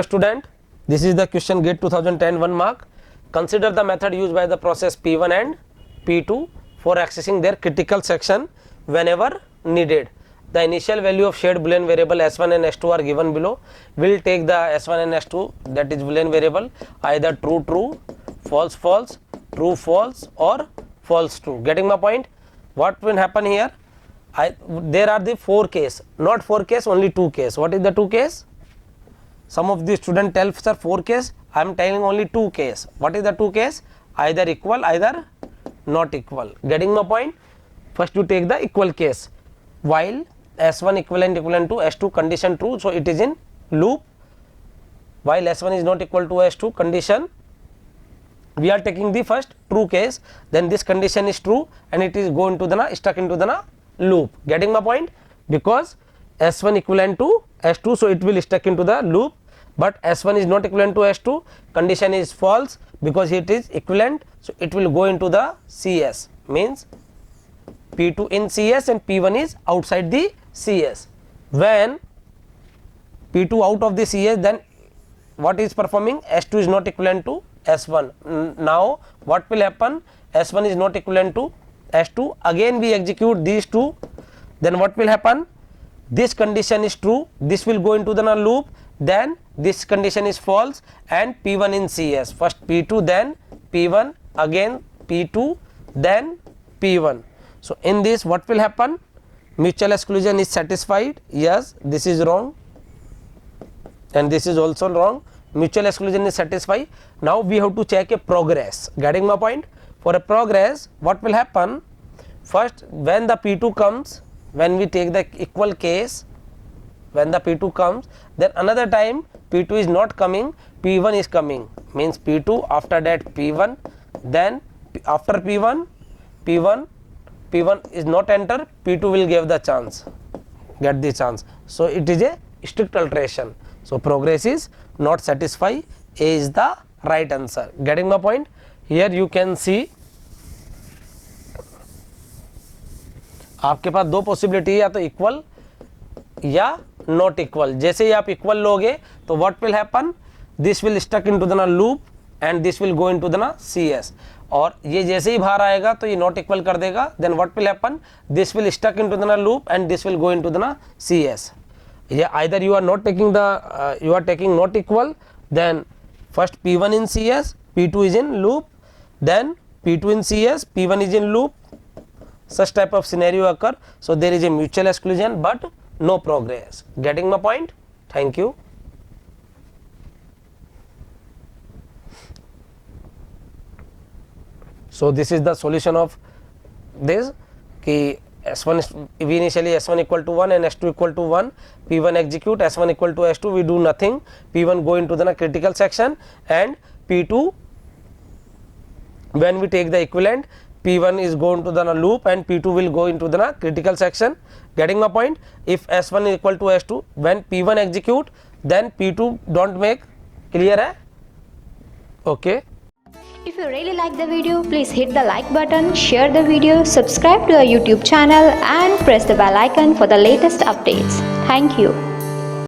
Hello student, this is the question GATE 2010 1 mark. Consider the method used by the process P1 and P2 for accessing their critical section whenever needed. The initial value of shared boolean variable S1 and S2 are given below. We'll take the S1 and S2, that is boolean variable, either true true, false false, true false or false true. Getting my point? What will happen here? There are the 4 case, not 4 case, only 2 case. What is the 2 case? Some of the student tell sir 4 case, I am telling only 2 case. What is the 2 case? Either equal, either not equal. Getting my point? First you take the equal case. While S1 equivalent to S2 condition true, so it is in loop. While S1 is not equal to S2 condition, we are taking the first true case, then this condition is true and it is going to the stuck into the loop. Getting my point? Because S1 equivalent to S2, so it will stuck into the loop, but S1 is not equivalent to S2, condition is false because it is equivalent, so it will go into the CS, means P2 in CS and P1 is outside the CS. When P2 out of the CS, then what is performing? S2 is not equivalent to S1. Now what will happen? S1 is not equivalent to S2, again we execute these two, then what will happen? This condition is true, this will go into the loop, then this condition is false and P1 in CS. First P2, then P1, again P2, then P1. So in this what will happen? Mutual exclusion is satisfied. Yes, this is wrong and this is also wrong. Mutual exclusion is satisfied. Now we have to check a progress. Getting my point? For a progress, what will happen? First, when the P2 comes, when we take the equal case, when the P2 comes, then another time P2 is not coming, P1 is coming, means P2, after that P1, then after P1 is not enter, P2 will give the chance, get the chance. So it is a strict alteration. So progress is not satisfy. A is the right answer. Getting my point? Here you can see आपके पास 2 possibility है, या तो equal या not equal. जैसे ही आप equal लोगे तो what will happen? This will stuck into the loop and this will go into the CS. और ये जैसे ही बाहर आएगा तो ये नॉट इक्वल कर देगा, then what will happen? This will stuck into the loop and this will go into the CS. ये either you are taking not equal, then first P1 in CS, P2 is in loop, then P2 in CS, P1 is in loop. Such type of scenario occur, so there is a mutual exclusion but no progress. Getting my point? Thank you. So this is the solution of this. Ki S1 we initially S1 equal to 1 and S2 equal to 1. P1 execute, S1 equal to S2, we do nothing. P1 go into the critical section and P2, when we take the equivalent, P1 is going to the loop and P2 will go into the critical section. Getting my point? If S1 is equal to S2, when P1 execute, then P2 don't make. Clear hai? Okay. If you really like the video, please hit the like button, share the video, subscribe to our YouTube channel and press the bell icon for the latest updates. Thank you.